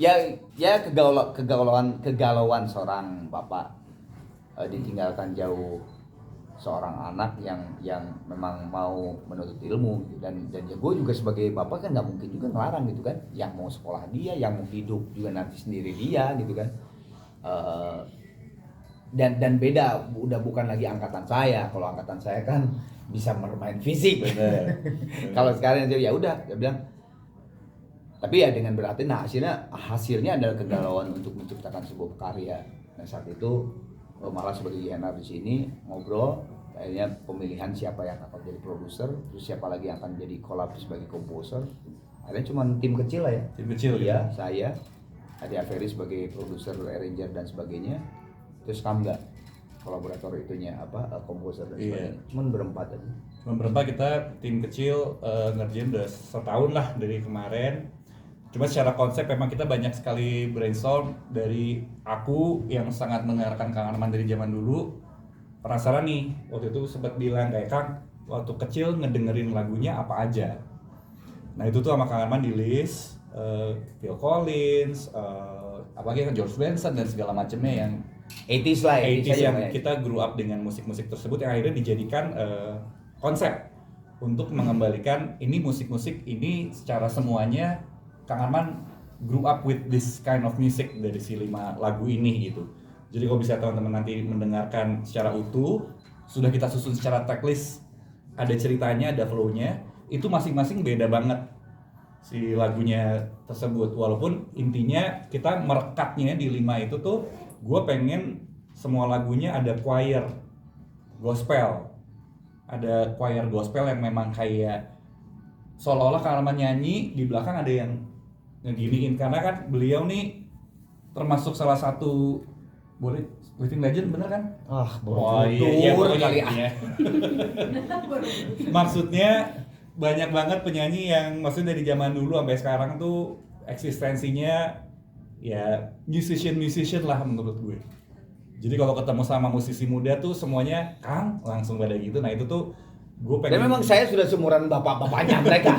ya kegalauan seorang bapak ditinggalkan jauh seorang anak yang memang mau menuntut ilmu gitu. Dan ya gue juga sebagai bapak kan nggak mungkin juga ngelarang gitu kan, yang mau sekolah dia, yang mau hidup juga nanti sendiri dia gitu kan. Dan beda, udah bukan lagi angkatan saya. Kalau angkatan saya kan bisa bermain fisik. Kalau sekarang ya udah, dia bilang. Tapi ya dengan berarti, nah hasilnya adalah kegalauan untuk menciptakan sebuah karya. Nah saat itu malah sebagai INR di sini ngobrol, akhirnya pemilihan siapa yang akan jadi produser, terus siapa lagi yang akan jadi collab sebagai komposer. Akhirnya cuma tim kecil lah ya. Tim kecil ya. Saya, Adi Aferi sebagai produser, arranger dan sebagainya. Terus Kamga kolaborator itunya komposer dan sebagainya. Cuman berempat aja. Cuman berempat, kita tim kecil ngerjain udah setahun lah dari kemarin. Cuma secara konsep memang kita banyak sekali brainstorm. Dari aku yang sangat mendengarkan Kang Arman dari zaman dulu, penasaran nih, waktu itu sempat bilang kayak Kang, waktu kecil ngedengerin lagunya apa aja. Nah itu tuh sama Kang Arman di list Phil Collins, apalagi kan George Benson dan segala macamnya yang 80s lah, 80s yang kita grew up dengan musik-musik tersebut, yang akhirnya dijadikan konsep untuk mengembalikan ini musik-musik ini secara semuanya. Kang Arman grew up with this kind of music dari si 5 lagu ini gitu. Jadi kalau bisa teman-teman nanti mendengarkan secara utuh, sudah kita susun secara tracklist, ada ceritanya, ada flow-nya, itu masing-masing beda banget si lagunya tersebut. Walaupun intinya kita merekatnya di 5 itu tuh, gue pengen semua lagunya ada choir gospel. Ada choir gospel yang memang kayak seolah-olah Kang Arman nyanyi, di belakang ada yang ngeginiin, karena kan beliau nih termasuk salah satu, boleh living legend bener kan? Iya kali ya. Maksudnya banyak banget penyanyi yang maksudnya dari zaman dulu sampai sekarang tuh eksistensinya ya musician lah menurut gue. Jadi kalau ketemu sama musisi muda tuh semuanya Kang langsung pada gitu. Nah itu tuh gue pengen. Dan memang saya sudah seumuran bapak-bapaknya mereka.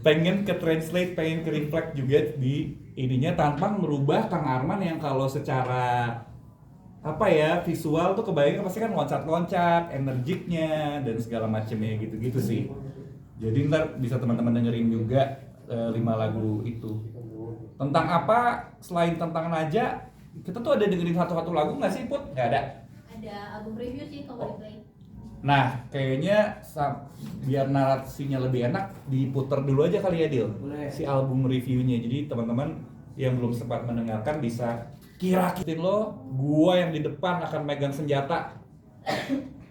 Pengen ke translate, pengen ke reflect juga di ininya tanpa merubah Kang Arman yang kalau secara visual tuh kebayang pasti kan loncat-loncat, energiknya dan segala macamnya gitu-gitu sih. Jadi ntar bisa teman-teman dengerin juga 5 lagu itu. Tentang apa selain tentang Naja, kita tuh ada dengerin satu-satu lagu nggak sih Put? Nggak ada. Ada album review sih kalau di play. Nah, kayaknya biar narasinya lebih enak, diputer dulu aja kali ya, Dil. Boleh. Si album reviewnya. Jadi teman-teman yang belum sempat mendengarkan bisa kira-kirin lo, gua yang di depan akan megang senjata.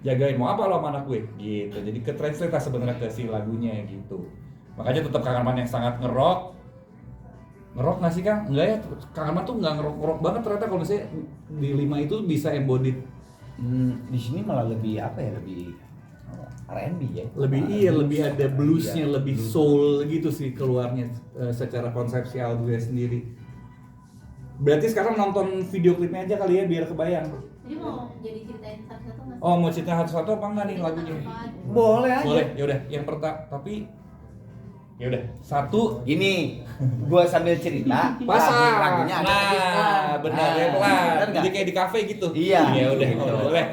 Jagain mau apa lo sama anak gue? Gitu. Jadi ke-translate lah sebenarnya ke si lagunya gitu. Makanya tetap Kang Arman yang sangat ngerok. Ngerok nggak sih Kang? Enggak ya, Kang Arman tuh nggak ngerok banget ternyata. Kalau misalnya di 5 itu bisa embodied. Di sini malah lebih lebih R&B ya. Lebih ada bluesnya, lebih soul gitu sih keluarnya secara konsepsi albumnya sendiri. Berarti sekarang nonton video klipnya aja kali ya biar kebayang. Jadi mau jadi ceritain satu-satu nggak? Oh mau cerita satu-satu apa enggak nih lagunya? Boleh aja. Boleh, yaudah. Yang pertama, tapi yaudah. Satu. Gini, gua sambil cerita. Pasang. Lagunya ada Benar ya pelan. Benar nggak? Jadi kayak di kafe gitu. Iya. Ya udah, Gitu. boleh.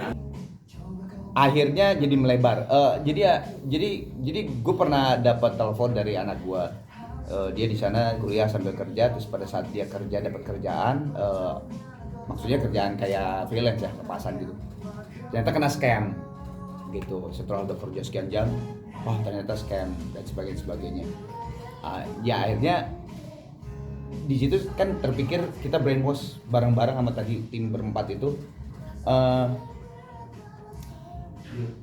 Akhirnya jadi melebar. Jadi gue pernah dapat telepon dari anak gue. Dia di sana kuliah sambil kerja. Terus pada saat dia kerja dapat kerjaan, maksudnya kerjaan kayak freelance ya, lepasan gitu. Ternyata kena scam, gitu. Setelah udah kerja sekian jam, ternyata scam dan sebagainya. Ya akhirnya di situ kan terpikir kita brainwash bareng-bareng sama tadi tim berempat itu.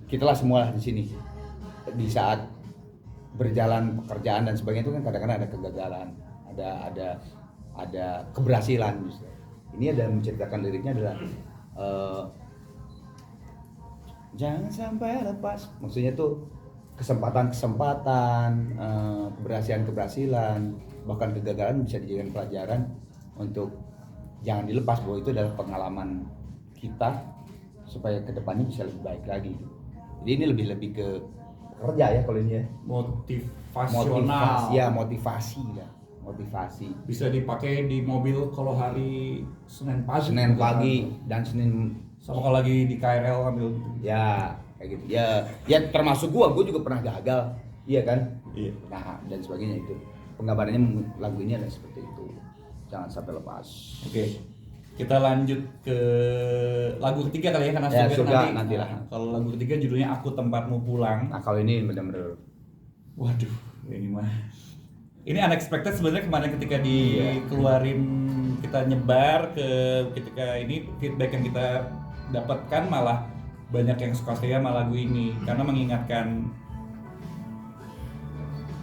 Kita lah semua di sini di saat berjalan pekerjaan dan sebagainya itu kan kadang-kadang ada kegagalan, ada keberhasilan. Ini ada menceritakan liriknya adalah jangan sampai lepas, maksudnya tuh kesempatan-kesempatan, keberhasilan, bahkan kegagalan bisa dijadikan pelajaran untuk jangan dilepas, bahwa itu adalah pengalaman kita supaya kedepannya bisa lebih baik lagi. Jadi ini lebih ke kerja ya kalau ini ya. Motivasional. Motivasi lah. motivasi. Bisa dipakai di mobil kalau hari Senin pagi. Senin pagi dan Senin Sama kalau lagi di KRL ambil. ya kayak gitu. Ya termasuk gua juga pernah gagal. Iya kan? Iya. Nah, dan sebagainya itu. Penggambarannya lagu ini adalah seperti itu. Jangan sampai lepas. Oke. Kita lanjut ke lagu ketiga kali ya karena Ya, Surga Surga nantilah. Nah, kalau lagu ketiga judulnya Aku Tempatmu Pulang. Nah, kalau ini benar-benar Waduh, ini mah. Ini unexpected sebenarnya kemarin ketika dikeluarin kita nyebar ketika ini feedback yang kita dapatkan malah banyak yang suka sama lagu ini karena mengingatkan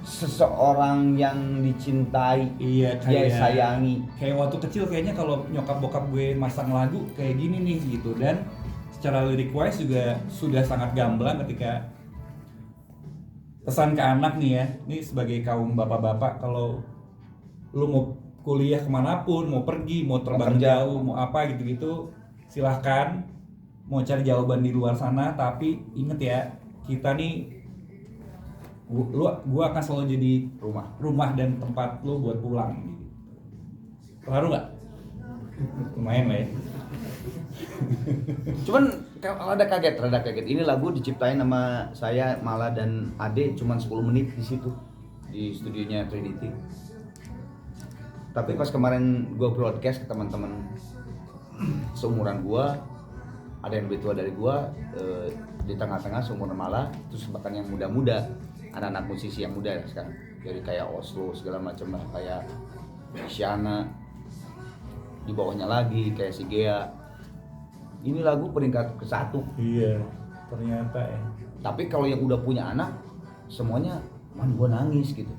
seseorang yang dicintai, iya dia sayangi. kayak waktu kecil kayaknya kalau nyokap bokap gue masang lagu kayak gini nih gitu dan secara lirik wise juga sudah sangat gamblang ketika pesan ke anak nih ya, ini sebagai kaum bapak-bapak kalau lu mau kuliah kemanapun, mau pergi, mau terbang kerja. jauh, mau apa gitu-gitu silahkan mau cari jawaban di luar sana tapi inget ya kita nih gua akan selalu jadi rumah dan tempat lu buat pulang gitu. Pengaruh nggak? Lumayan lah ya. Cuman rada kaget. Ini lagu diciptain sama saya Mala dan Ade cuman 10 menit di situ di studionya Trinity. Tapi pas kemarin gua broadcast ke teman-teman seumuran gua, ada yang lebih tua dari gua, di tengah-tengah seumuran Mala, terus bahkan yang muda-muda, anak-anak musisi yang muda ya sekarang, dari kayak Oslo segala macam lah, kayak Isyana, di bawahnya lagi kayak si Gea. Ini lagu peringkat ke-1. Iya, ternyata ya. Tapi kalau yang udah punya anak, semuanya, man gua nangis gitu.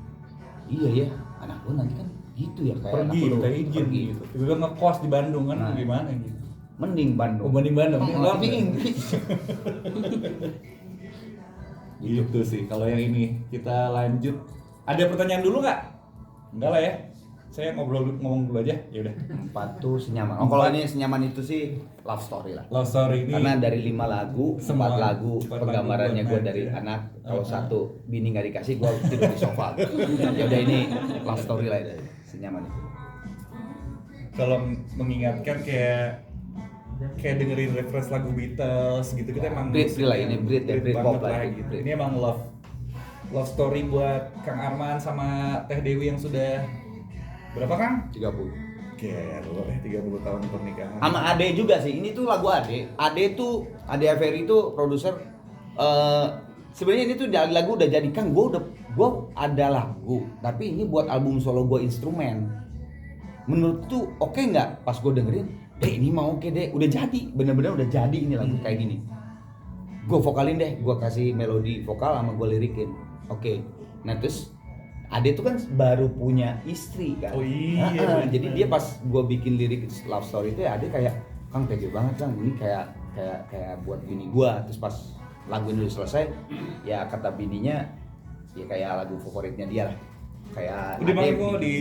Iya ya, anak gua nanti kan gitu ya kayak Pergi, anak lu, kita izin pergi. gitu. Tiba-tiba ngekos di Bandung kan Nah. gimana gitu. Mending Bandung. Banding Bandung. Tapi Inggris. Gitu sih. Kalau yang ini kita lanjut. Ada pertanyaan dulu nggak? Enggak lah ya. Saya ngomong dulu aja. Ya udah. 4 tuh senyaman. Oh kalau ini senyaman itu sih love story lah. Love story ini. Karena dari 5 lagu, 4 Semua lagu, 4 penggambarannya lagu gue buat dari aja. anak. Kalau satu bini nggak dikasih, gue tidur di sofa. Ya udah ini love story lah itu, senyaman itu. Kalau mengingatkan kayak dengerin reference lagu Beatles gitu kita emang Brit lah ini, Brit ya, Brit pop banget lah gitu. Brit. Ini emang love story buat Kang Arman sama Teh Dewi yang sudah berapa Kang? 30. Gelo 30 tahun pernikahan. Sama Ade juga sih. Ini tuh lagu Ade. Ade Aferi itu produser. Sebenarnya ini tuh lagu udah jadi, Kang. Gue ada lagu, tapi ini buat album solo gue instrumen. Menurut tuh oke nggak? Pas gue dengerin, ini mau oke deh. Udah jadi, bener-bener udah jadi ini lagu kayak gini. Gue vokalin deh, gue kasih melodi vokal sama gue lirikin. Oke. Nah terus Ade tuh kan baru punya istri kan. Oh iya. Jadi dia pas gue bikin lirik love story itu ya Ade kayak, Kang tega banget Kang, ini kayak buat bini gue. Terus pas lagu ini udah selesai, ya kata bininya ya kayak lagu favoritnya dia lah. Kayak Udah Ade pakai kok bikin- di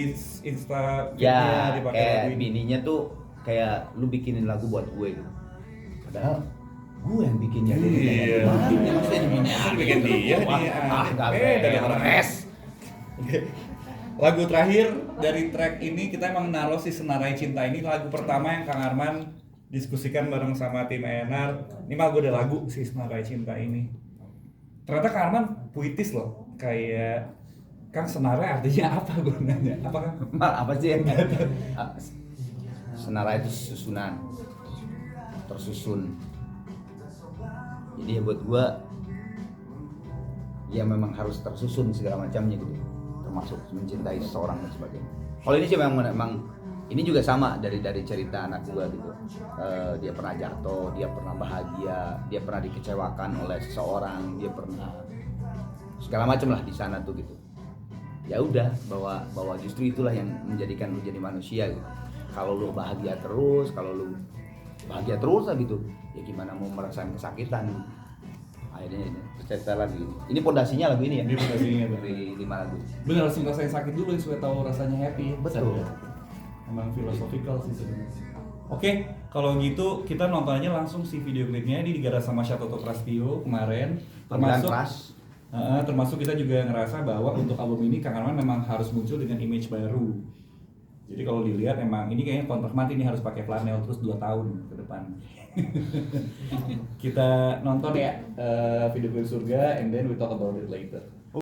Insta ya dipakai kayak lagu ini. bininya tuh kayak lu bikinin lagu buat gue gitu. Padahal gue yang bikinnya liriknya. Iya. Gimana maksudnya bininya? Bikin dia Wah, nih. gak dari beres. Lagu terakhir dari track ini kita emang naruh si Senarai Cinta ini lagu pertama yang Kang Arman diskusikan bareng sama tim ENR. Ini mah gue ada lagu si Senarai Cinta ini. Ternyata Kang Arman puitis loh. Kayak Kang Senarai artinya apa gue nanya? Apa Kang? Mal apa sih yang Senarai itu susunan, tersusun. Jadi ya buat gua ya memang harus tersusun segala macamnya gitu, termasuk mencintai seseorang dan sebagainya. Kalau ini sih memang ini juga sama dari cerita anak gua gitu. Dia pernah jatuh, dia pernah bahagia, dia pernah dikecewakan oleh seseorang, dia pernah segala macam lah di sana tuh gitu. Ya udah, bahwa justru itulah yang menjadikan lu jadi manusia gitu. Kalau lu bahagia terus lah gitu, ya gimana mau merasakan kesakitan. Akhirnya ini cerita lagi ini pondasinya lagu ini ya. Ini pondasinya, dari 5 lagu. Bener harus ngerasain sakit dulu supaya tahu rasanya happy. Betul. Emang filosofikal sih sebenarnya. Oke, kalau gitu kita nontonnya langsung si video klipnya ini digarap sama Shatoto Prastio kemarin. Panggilan Termasuk keras. Termasuk kita juga ngerasa bahwa untuk album ini Kang Arman memang harus muncul dengan image baru. Jadi kalau dilihat emang ini kayaknya kontrak mati nih, harus pakai flanel terus 2 tahun ke depan. Kita nonton ya video klip Surga and then we talk about it later.